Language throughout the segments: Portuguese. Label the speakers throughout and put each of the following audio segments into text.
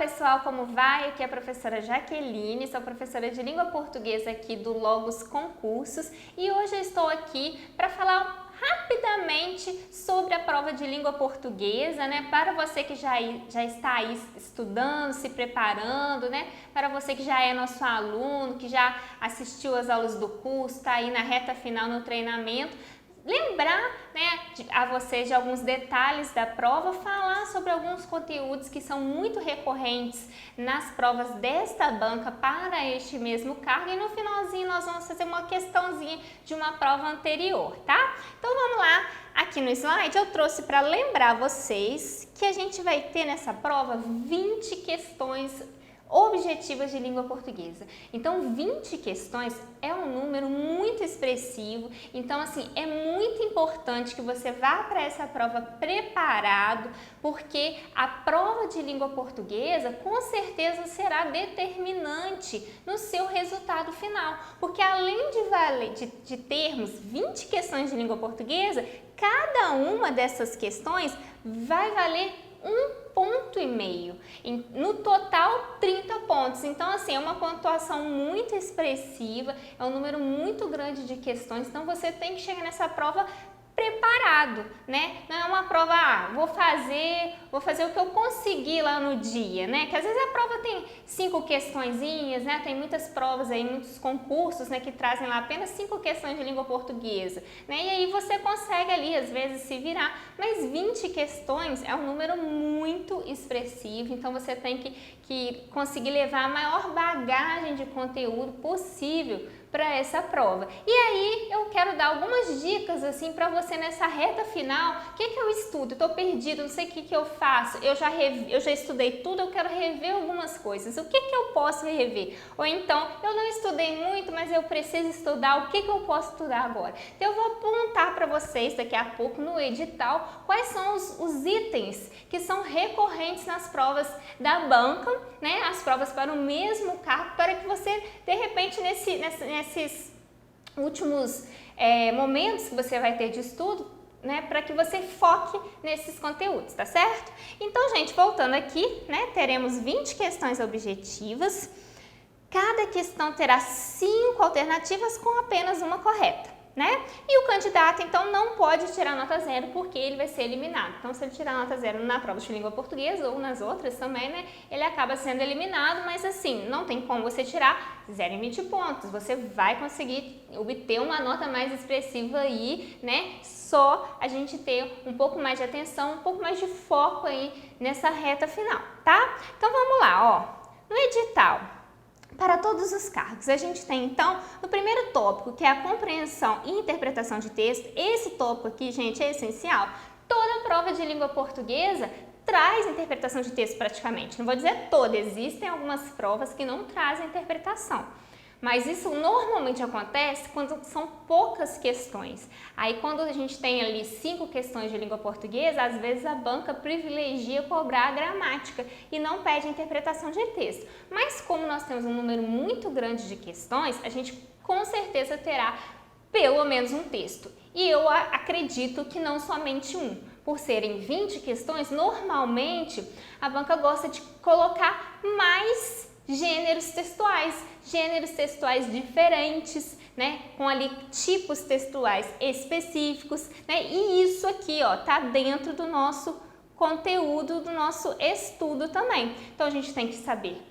Speaker 1: pessoal, como vai? Aqui é a professora Jaqueline, sou professora de língua portuguesa aqui do Logos Concursos e hoje eu estou aqui para falar rapidamente sobre a prova de língua portuguesa, né? Para você que já está aí estudando, se preparando, né? Para você que já é nosso aluno, que já assistiu às aulas do curso, está aí na reta final no treinamento, lembrar, né, a vocês de alguns detalhes da prova, falar sobre alguns conteúdos que são muito recorrentes nas provas desta banca para este mesmo cargo e no finalzinho nós vamos fazer uma questãozinha de uma prova anterior, tá? Então vamos lá, aqui no slide eu trouxe para lembrar vocês que a gente vai ter nessa prova 20 questões objetivas de língua portuguesa. Então 20 questões é um número muito expressivo, então assim, é muito importante que você vá para essa prova preparado, porque a prova de língua portuguesa com certeza será determinante no seu resultado final, porque além de termos 20 questões de língua portuguesa, cada uma dessas questões vai valer 1,5 ponto. No total, 30 pontos. Então, assim, é uma pontuação muito expressiva, é um número muito grande de questões, então você tem que chegar nessa prova preparado, né? Não é uma prova, vou fazer o que eu conseguir lá no dia, né? Que às vezes a prova tem 5 questõezinhas, né? Tem muitas provas aí, muitos concursos, né, que trazem lá apenas 5 questões de língua portuguesa, né? E aí você consegue ali, às vezes, se virar, mas 20 questões é um número muito expressivo, então você tem que conseguir levar a maior bagagem de conteúdo possível para essa prova. E aí eu quero dar algumas dicas assim para você nessa reta final. O que eu estudo? Estou perdido, não sei o que eu faço. Eu já estudei tudo, eu quero rever algumas coisas. O que eu posso rever? Ou então, eu não estudei muito, mas eu preciso estudar. O que eu posso estudar agora? Então eu vou apontar para vocês daqui a pouco no edital quais são os itens que são recorrentes nas provas da banca, né? As provas para o mesmo cargo, para que você, de repente, nesses últimos momentos que você vai ter de estudo, né, para que você foque nesses conteúdos, tá certo? Então, gente, voltando aqui, né, teremos 20 questões objetivas. Cada questão terá 5 alternativas com apenas uma correta, né? E o candidato, então, não pode tirar nota 0 porque ele vai ser eliminado. Então, se ele tirar nota 0 na prova de língua portuguesa ou nas outras também, né, ele acaba sendo eliminado, mas assim, não tem como você tirar 0 em 20 pontos. Você vai conseguir obter uma nota mais expressiva aí, né? Só a gente ter um pouco mais de atenção, um pouco mais de foco aí nessa reta final, tá? Então, vamos lá, ó. No edital, para todos os cargos, a gente tem então no primeiro tópico, que é a compreensão e interpretação de texto. Esse tópico aqui, gente, é essencial. Toda prova de língua portuguesa traz interpretação de texto praticamente. Não vou dizer toda, existem algumas provas que não trazem interpretação. Mas isso normalmente acontece quando são poucas questões. Aí quando a gente tem ali 5 questões de língua portuguesa, às vezes a banca privilegia cobrar a gramática e não pede interpretação de texto. Mas como nós temos um número muito grande de questões, a gente com certeza terá pelo menos um texto. E eu acredito que não somente um. Por serem 20 questões, normalmente a banca gosta de colocar mais gêneros textuais diferentes, né, com ali tipos textuais específicos, né, e isso aqui, ó, tá dentro do nosso conteúdo, do nosso estudo também. Então a gente tem que saber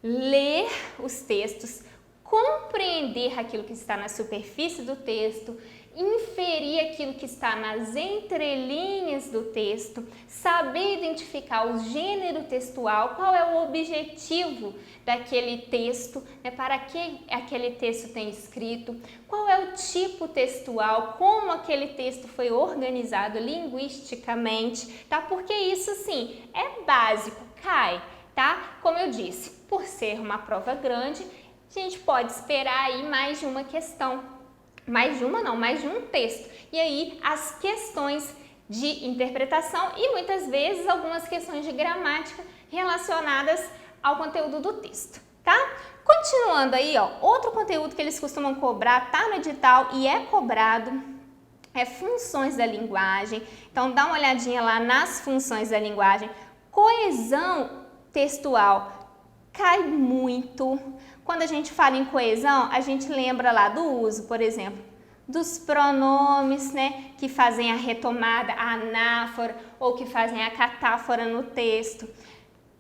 Speaker 1: ler os textos, compreender aquilo que está na superfície do texto, inferir aquilo que está nas entrelinhas do texto, saber identificar o gênero textual, qual é o objetivo daquele texto, né, para que aquele texto tem escrito, qual é o tipo textual, como aquele texto foi organizado linguisticamente, tá? Porque isso, sim, é básico, cai, tá? Como eu disse, por ser uma prova grande, a gente pode esperar aí mais de uma questão. Mais de um texto. E aí as questões de interpretação e muitas vezes algumas questões de gramática relacionadas ao conteúdo do texto, tá? Continuando aí, ó, outro conteúdo que eles costumam cobrar, tá no edital e é cobrado, é funções da linguagem. Então dá uma olhadinha lá nas funções da linguagem. Coesão textual cai muito. Quando a gente fala em coesão, a gente lembra lá do uso, por exemplo, dos pronomes, né, que fazem a retomada, a anáfora, ou que fazem a catáfora no texto.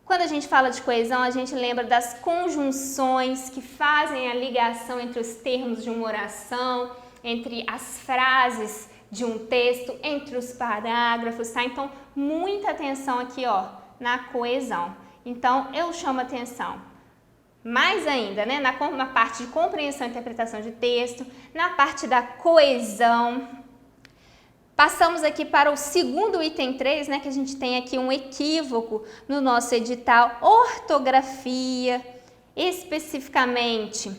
Speaker 1: Quando a gente fala de coesão, a gente lembra das conjunções que fazem a ligação entre os termos de uma oração, entre as frases de um texto, entre os parágrafos, tá? Então, muita atenção aqui, ó, na coesão. Então, eu chamo atenção mais ainda, né, na parte de compreensão e interpretação de texto, na parte da coesão. Passamos aqui para o segundo item 3, né, que a gente tem aqui um equívoco no nosso edital, ortografia, especificamente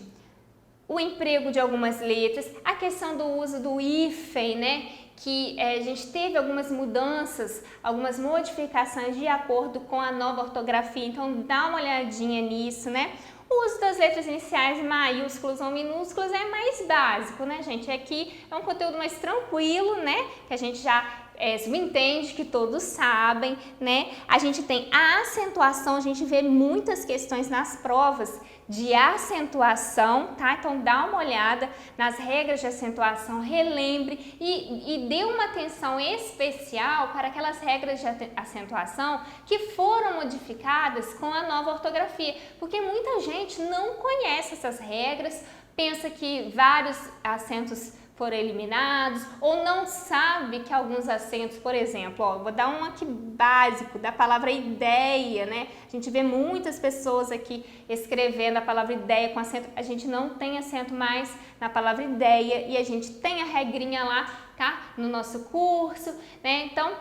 Speaker 1: o emprego de algumas letras, a questão do uso do hífen, né, que a gente teve algumas mudanças, algumas modificações de acordo com a nova ortografia, então dá uma olhadinha nisso, né? O uso das letras iniciais maiúsculas ou minúsculas é mais básico, né, gente? Aqui é um conteúdo mais tranquilo, né? Que a gente já subentende, que todos sabem, né? A gente tem a acentuação, a gente vê muitas questões nas provas de acentuação, tá? Então dá uma olhada nas regras de acentuação, relembre e dê uma atenção especial para aquelas regras de acentuação que foram modificadas com a nova ortografia, porque muita gente não conhece essas regras, pensa que vários acentos foram eliminados ou não sabe que alguns acentos, por exemplo, ó, vou dar um aqui básico da palavra ideia, né? A gente vê muitas pessoas aqui escrevendo a palavra ideia com acento, a gente não tem acento mais na palavra ideia e a gente tem a regrinha lá, tá? No nosso curso, né? Então,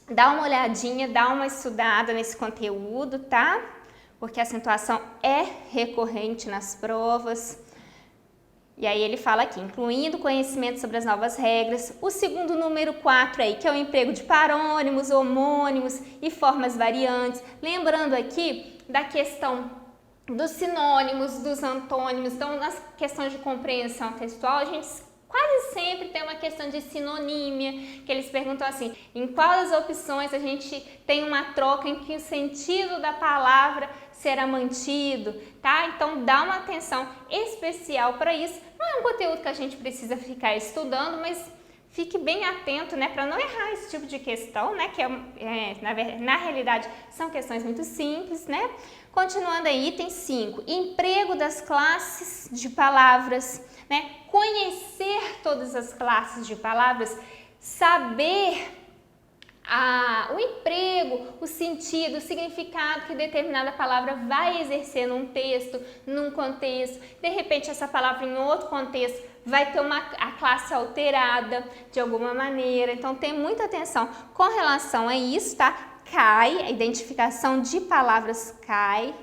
Speaker 1: dá uma olhadinha, dá uma estudada nesse conteúdo, tá? Porque a acentuação é recorrente nas provas. E aí ele fala aqui, incluindo conhecimento sobre as novas regras, o segundo número 4 aí, que é o emprego de parônimos, homônimos e formas variantes. Lembrando aqui da questão dos sinônimos, dos antônimos. Então, nas questões de compreensão textual, a gente quase sempre tem uma questão de sinonímia, que eles perguntam assim, em qual das opções a gente tem uma troca em que o sentido da palavra será mantido, tá? Então dá uma atenção especial para isso. Não é um conteúdo que a gente precisa ficar estudando, mas fique bem atento, né, para não errar esse tipo de questão, né, que na realidade são questões muito simples, né? Continuando aí, item 5, emprego das classes de palavras, né? Conhecer todas as classes de palavras, saber o emprego, o sentido, o significado que determinada palavra vai exercer num texto, num contexto. De repente, essa palavra em outro contexto vai ter a classe alterada de alguma maneira. Então, tem muita atenção com relação a isso, tá? Cai, a identificação de palavras cai.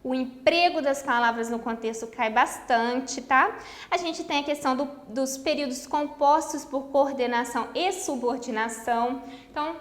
Speaker 1: O emprego das palavras no contexto cai bastante, tá? A gente tem a questão dos períodos compostos por coordenação e subordinação. Então,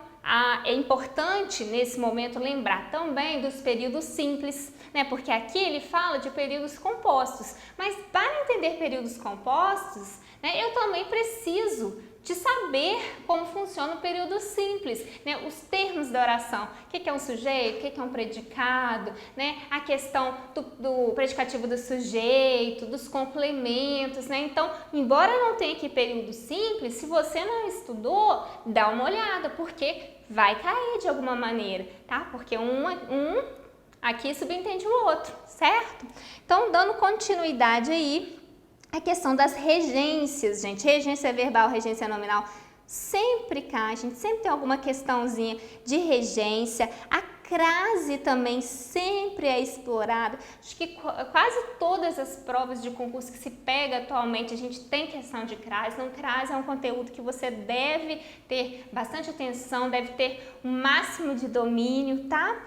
Speaker 1: é importante nesse momento lembrar também dos períodos simples, né? Porque aqui ele fala de períodos compostos. Mas para entender períodos compostos, né, eu também preciso de saber como funciona o período simples, né? Os termos da oração, o que é um sujeito, o que é um predicado, né? A questão do predicativo do sujeito, dos complementos, né? Então, embora não tenha aqui período simples, se você não estudou, dá uma olhada, porque vai cair de alguma maneira, tá? Porque um aqui subentende o outro, certo? Então, dando continuidade aí, a questão das regências, gente, regência verbal, regência nominal, sempre cai, a gente sempre tem alguma questãozinha de regência. A crase também sempre é explorada. Acho que quase todas as provas de concurso que se pega atualmente, a gente tem questão de crase. Então, crase é um conteúdo que você deve ter bastante atenção, deve ter o máximo de domínio, tá?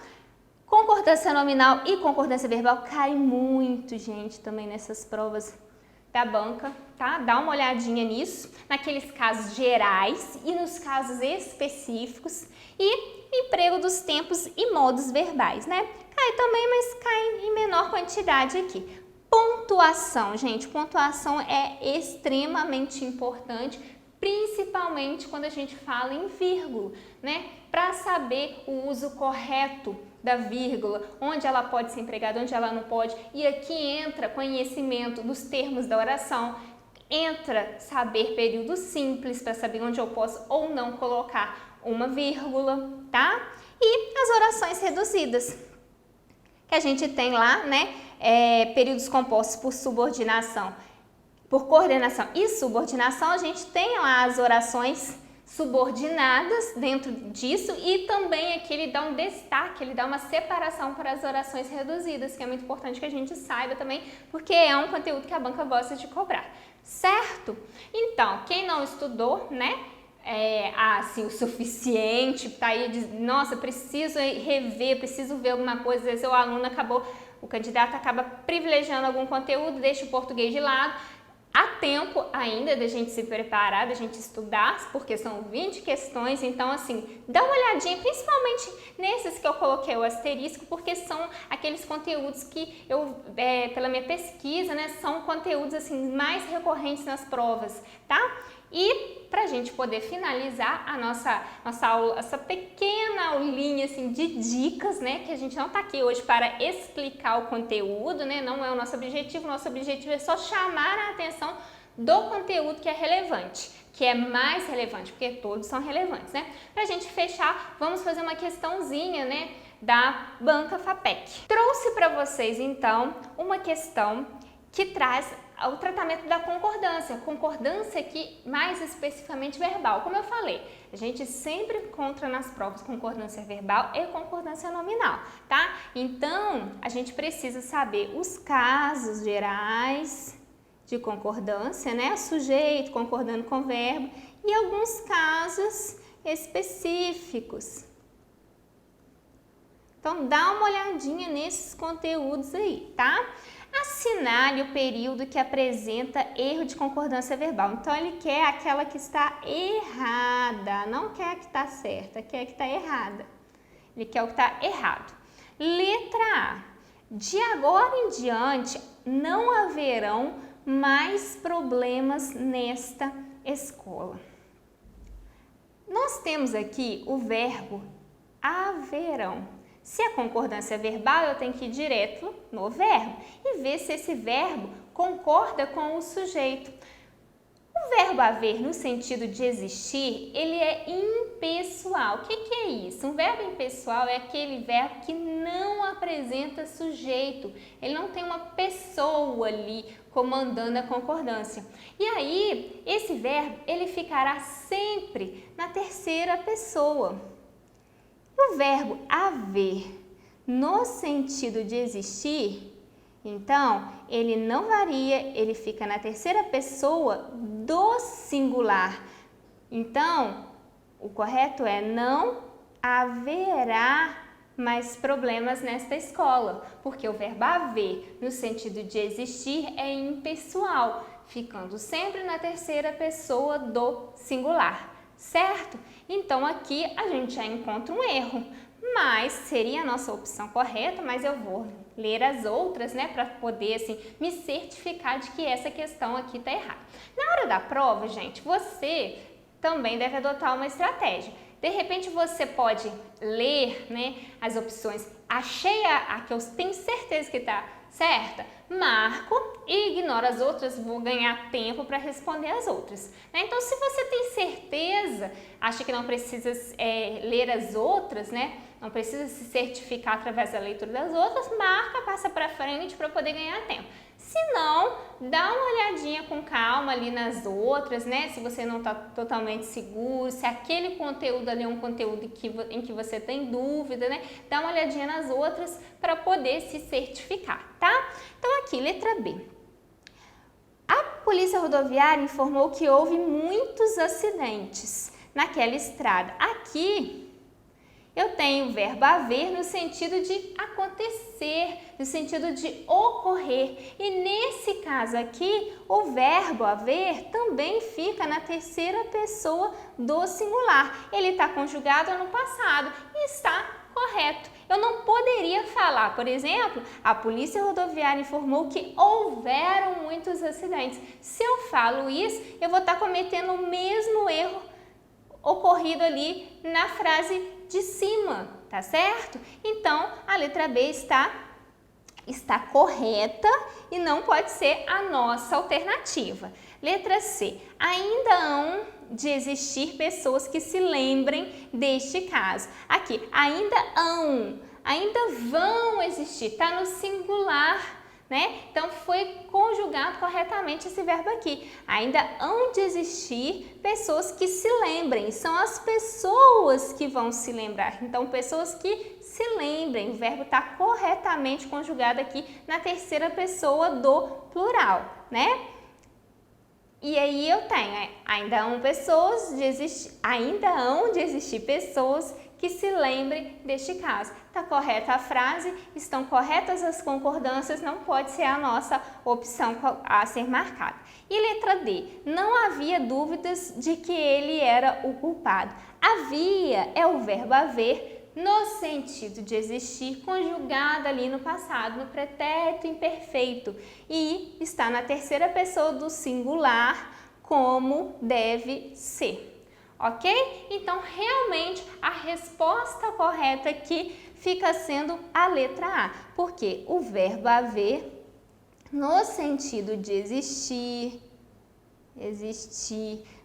Speaker 1: Concordância nominal e concordância verbal cai muito, gente, também nessas provas da banca, tá? Dá uma olhadinha nisso, naqueles casos gerais e nos casos específicos. E emprego dos tempos e modos verbais, né? Cai também, mas cai em menor quantidade aqui. Pontuação, gente, pontuação é extremamente importante, principalmente quando a gente fala em vírgula, né? Para saber o uso correto da vírgula, onde ela pode ser empregada, onde ela não pode. E aqui entra conhecimento dos termos da oração, entra saber período simples para saber onde eu posso ou não colocar uma vírgula, tá? E as orações reduzidas, que a gente tem lá, né? Períodos compostos por subordinação, por coordenação e subordinação, a gente tem lá as orações subordinadas dentro disso e também aqui ele dá um destaque, ele dá uma separação para as orações reduzidas, que é muito importante que a gente saiba também, porque é um conteúdo que a banca gosta de cobrar, certo? Então, quem não estudou, né, assim, o suficiente, tá aí, nossa, preciso rever, preciso ver alguma coisa, às vezes o aluno acabou, o candidato acaba privilegiando algum conteúdo, deixa o português de lado. Há tempo ainda da gente se preparar, da gente estudar, porque são 20 questões, então assim, dá uma olhadinha, principalmente nesses que eu coloquei o asterisco, porque são aqueles conteúdos que eu, pela minha pesquisa, né, são conteúdos assim mais recorrentes nas provas, tá? E para a gente poder finalizar a nossa aula, essa pequena aulinha assim, de dicas, né? Que a gente não está aqui hoje para explicar o conteúdo, né? Não é o nosso objetivo é só chamar a atenção do conteúdo que é relevante, que é mais relevante, porque todos são relevantes, né? Para a gente fechar, vamos fazer uma questãozinha, né? Da banca FAPEC. Trouxe para vocês, então, uma questão que traz o tratamento da concordância aqui mais especificamente verbal. Como eu falei, a gente sempre encontra nas provas concordância verbal e concordância nominal, tá? Então, a gente precisa saber os casos gerais de concordância, né? Sujeito concordando com o verbo e alguns casos específicos. Então, dá uma olhadinha nesses conteúdos aí, tá? Assinale o período que apresenta erro de concordância verbal. Então, ele quer aquela que está errada, não quer a que está certa, quer a que está errada. Ele quer o que está errado. Letra A. De agora em diante, não haverão mais problemas nesta escola. Nós temos aqui o verbo haverão. Se é concordância verbal, eu tenho que ir direto no verbo e ver se esse verbo concorda com o sujeito. O verbo haver, no sentido de existir, ele é impessoal. O que é isso? Um verbo impessoal é aquele verbo que não apresenta sujeito. Ele não tem uma pessoa ali comandando a concordância. E aí, esse verbo, ele ficará sempre na terceira pessoa. O verbo haver, no sentido de existir, então, ele não varia, ele fica na terceira pessoa do singular. Então, o correto é não haverá mais problemas nesta escola, porque o verbo haver, no sentido de existir, é impessoal, ficando sempre na terceira pessoa do singular. Certo? Então, aqui a gente já encontra um erro, mas seria a nossa opção correta, mas eu vou ler as outras, né, para poder, assim, me certificar de que essa questão aqui está errada. Na hora da prova, gente, você também deve adotar uma estratégia. De repente, você pode ler, né, as opções, achei a que eu tenho certeza que está certa, marco e ignoro as outras, vou ganhar tempo para responder as outras. Né? Então, se você tem certeza, acha que não precisa ler as outras, né? Não precisa se certificar através da leitura das outras, marca, passa para frente para poder ganhar tempo. Se não, dá uma olhadinha com calma ali nas outras, né? Se você não está totalmente seguro, se aquele conteúdo ali é um conteúdo em que você tem dúvida, né? Dá uma olhadinha nas outras para poder se certificar, tá? Então aqui, letra B. A Polícia Rodoviária informou que houve muitos acidentes naquela estrada. Aqui eu tenho o verbo haver no sentido de acontecer, no sentido de ocorrer. E nesse caso aqui, o verbo haver também fica na terceira pessoa do singular. Ele está conjugado no passado e está correto. Eu não poderia falar, por exemplo, a Polícia Rodoviária informou que houveram muitos acidentes. Se eu falo isso, eu vou estar cometendo o mesmo erro ocorrido ali na frase de cima, tá certo? Então, a letra B está correta e não pode ser a nossa alternativa. Letra C. Ainda hão de existir pessoas que se lembrem deste caso. Aqui, ainda vão existir, está no singular, né? Então, foi conjugado corretamente esse verbo aqui. Ainda hão de existir pessoas que se lembrem. São as pessoas que vão se lembrar. Então, pessoas que se lembrem. O verbo está corretamente conjugado aqui na terceira pessoa do plural, né? E aí eu tenho, ainda hão de existir pessoas que se lembrem deste caso. Está correta a frase, estão corretas as concordâncias, não pode ser a nossa opção a ser marcada. E letra D, não havia dúvidas de que ele era o culpado. Havia é o verbo haver no sentido de existir, conjugado ali no passado, no pretérito imperfeito, e está na terceira pessoa do singular, como deve ser. Ok? Então, realmente, a resposta correta aqui fica sendo a letra A, porque o verbo haver, no sentido de existir,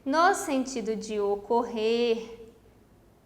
Speaker 1: no sentido de ocorrer,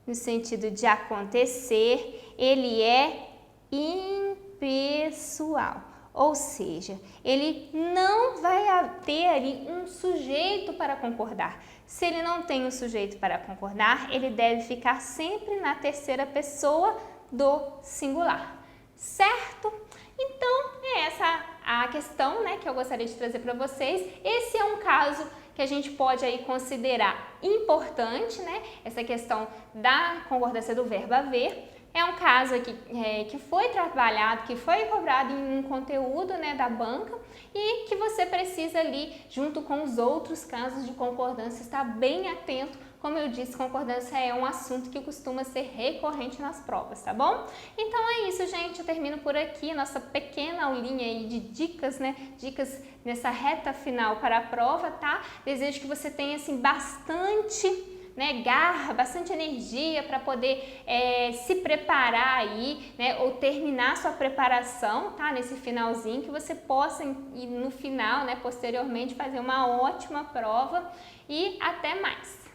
Speaker 1: no sentido de acontecer, ele é impessoal. Ou seja, ele não vai ter ali um sujeito para concordar. Se ele não tem um sujeito para concordar, ele deve ficar sempre na terceira pessoa do singular, certo? Então, é essa a questão, né, que eu gostaria de trazer para vocês. Esse é um caso que a gente pode aí considerar importante, né? Essa questão da concordância do verbo haver. É um caso aqui que foi trabalhado, que foi cobrado em um conteúdo, né, da banca, e que você precisa ali, junto com os outros casos de concordância, estar bem atento. Como eu disse, concordância é um assunto que costuma ser recorrente nas provas, tá bom? Então é isso, gente. Eu termino por aqui nossa pequena aulinha aí de dicas, né? Dicas nessa reta final para a prova, tá? Desejo que você tenha, assim, bastante garra, bastante energia para poder se preparar aí, né, ou terminar sua preparação, tá, nesse finalzinho, que você possa ir no final, né, posteriormente fazer uma ótima prova e até mais!